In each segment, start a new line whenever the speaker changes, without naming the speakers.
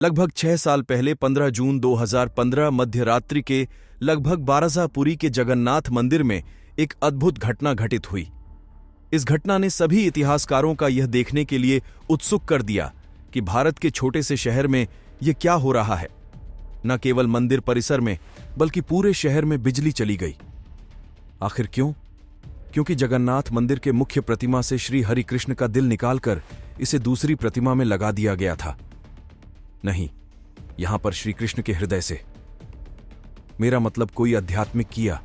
लगभग 6 साल पहले 15 जून 2015 मध्य रात्रि के लगभग बारासापुरी के जगन्नाथ मंदिर में एक अद्भुत घटना घटित हुई। इस घटना ने सभी इतिहासकारों का यह देखने के लिए उत्सुक कर दिया कि भारत के छोटे से शहर में यह क्या हो रहा है। न केवल मंदिर परिसर में बल्कि पूरे शहर में बिजली चली गई। आखिर क्यों? क्योंकि जगन्नाथ मंदिर के मुख्य प्रतिमा से श्री हरि कृष्ण का दिल निकालकर इसे दूसरी प्रतिमा में लगा दिया गया था। नहीं, यहां पर श्री कृष्ण के हृदय से। मेरा मतलब कोई आध्यात्मिक किया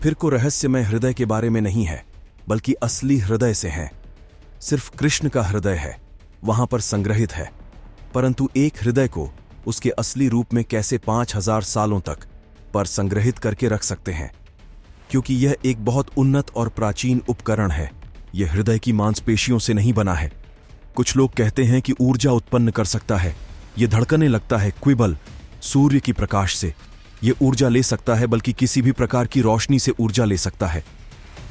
फिर को रहस्यमय हृदय के बारे में नहीं है, बल्कि असली हृदय से है। सिर्फ कृष्ण का हृदय है, वहां पर संग्रहित है। परंतु एक हृदय को उसके असली रूप में कैसे 5000 सालों तक पर संग्रहित करके रख सकते हैं? क्योंकि यह एक बहुत उन्नत और प्राचीन उपकरण है। यह हृदय की मांसपेशियों से नहीं बना है। कुछ लोग कहते हैं कि ऊर्जा उत्पन्न कर सकता है। यह धड़कने लगता है क्विबल, सूर्य की प्रकाश से। यह ऊर्जा ले सकता है, बल्कि किसी भी प्रकार की रोशनी से ऊर्जा ले सकता है।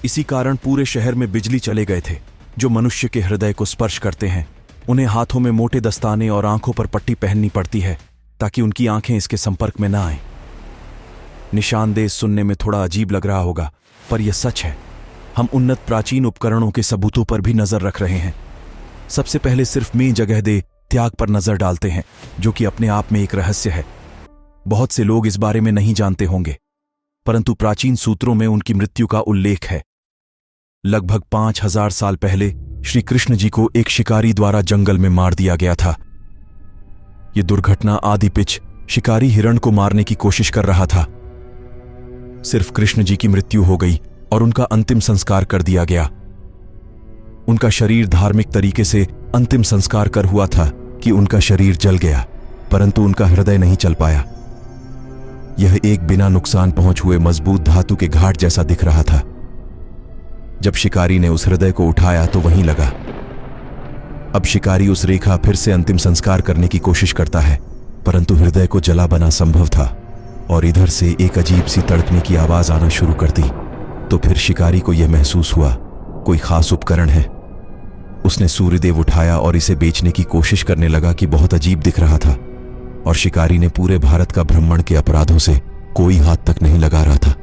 इसी कारण पूरे शहर में बिजली चले गए थे। जो मनुष्य के हृदय को स्पर्श करते हैं उन्हें हाथों में मोटे दस्ताने और आंखों पर पट्टी पहननी पड़ती है ताकि उनकी आंखें इसके संपर्क में न आएं। निशानदेह सुनने में थोड़ा अजीब लग रहा होगा, पर यह सच है। हम उन्नत प्राचीन उपकरणों के सबूतों पर भी नजर रख रहे हैं। सबसे पहले सिर्फ में जगह दे त्याग पर नजर डालते हैं, जो कि अपने आप में एक रहस्य है। बहुत से लोग इस बारे में नहीं जानते होंगे, परंतु प्राचीन सूत्रों में उनकी मृत्यु का उल्लेख है। लगभग 5000 साल पहले श्री कृष्ण जी को एक शिकारी द्वारा जंगल में मार दिया गया था। यह दुर्घटना आदि पिच शिकारी हिरण को मारने की कोशिश कर रहा था। सिर्फ कृष्ण जी की मृत्यु हो गई और उनका अंतिम संस्कार कर दिया गया। उनका शरीर धार्मिक तरीके से अंतिम संस्कार कर हुआ था कि उनका शरीर जल गया, परंतु उनका हृदय नहीं चल पाया। यह एक बिना नुकसान पहुंच हुए मजबूत धातु के घाट जैसा दिख रहा था। जब शिकारी ने उस हृदय को उठाया तो वहीं लगा। अब शिकारी उस रेखा फिर से अंतिम संस्कार करने की कोशिश करता है, परंतु हृदय को जला बना संभव था और इधर से एक अजीब सी तड़कने की आवाज आना शुरू कर दी। तो फिर शिकारी को यह महसूस हुआ कोई खास उपकरण है। उसने सूर्यदेव उठाया और इसे बेचने की कोशिश करने लगा कि बहुत अजीब दिख रहा था, और शिकारी ने पूरे भारत का भ्रमण के अपराधों से कोई हाथ तक नहीं लगा रहा था।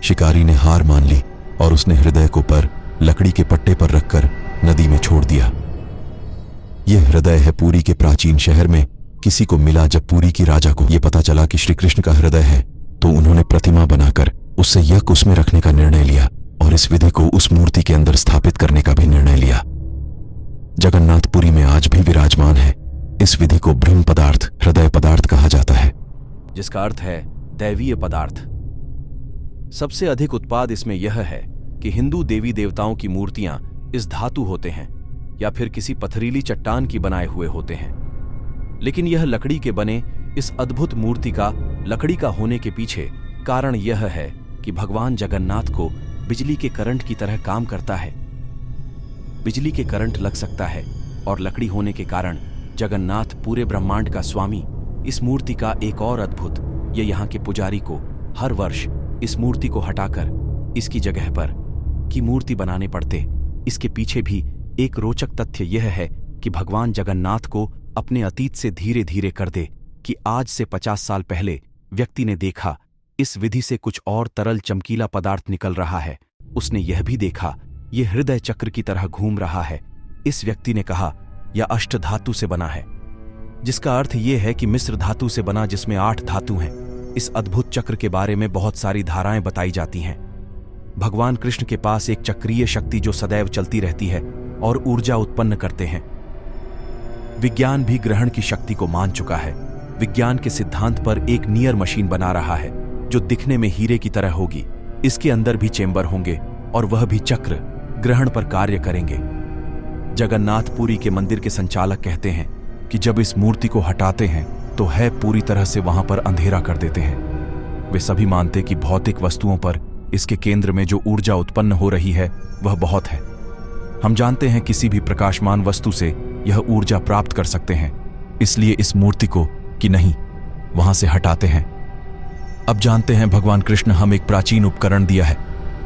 शिकारी ने हार मान ली और उसने हृदय को पर लकड़ी के पट्टे पर रखकर नदी में छोड़ दिया। यह हृदय है पुरी के प्राचीन शहर में किसी को मिला। जब पुरी की राजा को यह पता चला कि श्री कृष्ण का हृदय है, तो उन्होंने प्रतिमा बनाकर उससे यज्ञ उसमें रखने का निर्णय लिया और इस विधि को उस मूर्ति के अंदर स्थापित करने का भी निर्णय लिया। जगन्नाथपुरी में आज भी विराजमान है। इस विधि को ब्रह्म पदार्थ, हृदय पदार्थ कहा जाता है, जिसका अर्थ है दैवीय पदार्थ। सबसे अधिक उत्पाद इसमें यह है कि हिंदू देवी देवताओं की मूर्तियां इस धातु होते हैं या फिर किसी पथरीली चट्टान की बनाए हुए होते हैं। लेकिन यह लकड़ी के बने इस अद्भुत मूर्ति का लकड़ी का होने के पीछे कारण यह है कि भगवान जगन्नाथ को बिजली के करंट की तरह काम करता है। बिजली के करंट लग सकता है और लकड़ी होने के कारण जगन्नाथ पूरे ब्रह्मांड का स्वामी। इस मूर्ति का एक और अद्भुत, यह यहाँ के पुजारी को हर वर्ष इस मूर्ति को हटाकर इसकी जगह पर की मूर्ति बनाने पड़ते। इसके पीछे भी एक रोचक तथ्य यह है कि भगवान जगन्नाथ को अपने अतीत से धीरे धीरे कर दे कि आज से 50 साल पहले व्यक्ति ने देखा इस विधि से कुछ और तरल चमकीला पदार्थ निकल रहा है। उसने यह भी देखा यह हृदय चक्र की तरह घूम रहा है। इस व्यक्ति ने कहा यह अष्ट धातु से बना है, जिसका अर्थ यह है कि मिस्र धातु से बना, जिसमें 8 धातु हैं। इस अद्भुत चक्र के बारे में बहुत सारी धाराएं बताई जाती हैं। भगवान कृष्ण के पास एक चक्रीय शक्ति जो सदैव चलती रहती है और ऊर्जा उत्पन्न करते हैं। विज्ञान भी ग्रहण की शक्ति को मान चुका है। विज्ञान के सिद्धांत पर एक नियर मशीन बना रहा है जो दिखने में हीरे की तरह होगी। इसके अंदर भी चेंबर होंगे और वह भी चक्र ग्रहण पर कार्य करेंगे। जगन्नाथपुरी के मंदिर के संचालक कहते हैं कि जब इस मूर्ति को हटाते हैं तो है पूरी तरह से वहां पर अंधेरा कर देते हैं। वे सभी मानते कि भौतिक वस्तुओं पर इसके केंद्र में जो ऊर्जा उत्पन्न हो रही है वह बहुत है। हम जानते हैं किसी भी प्रकाशमान वस्तु से यह ऊर्जा प्राप्त कर सकते हैं, इसलिए इस मूर्ति को कि नहीं वहां से हटाते हैं। अब जानते हैं भगवान कृष्ण हम एक प्राचीन उपकरण दिया है।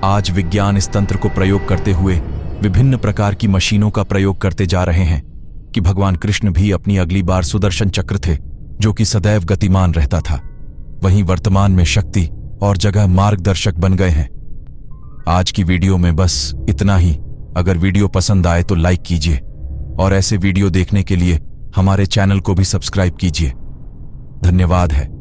आज विज्ञान इस तंत्र को प्रयोग करते हुए विभिन्न प्रकार की मशीनों का प्रयोग करते जा रहे हैं। कि भगवान कृष्ण भी अपनी अगली बार सुदर्शन चक्र थे, जो कि सदैव गतिमान रहता था। वहीं वर्तमान में शक्ति और जगह मार्गदर्शक बन गए हैं। आज की वीडियो में बस इतना ही। अगर वीडियो पसंद आए तो लाइक कीजिए और ऐसे वीडियो देखने के लिए हमारे चैनल को भी सब्सक्राइब कीजिए। धन्यवाद है।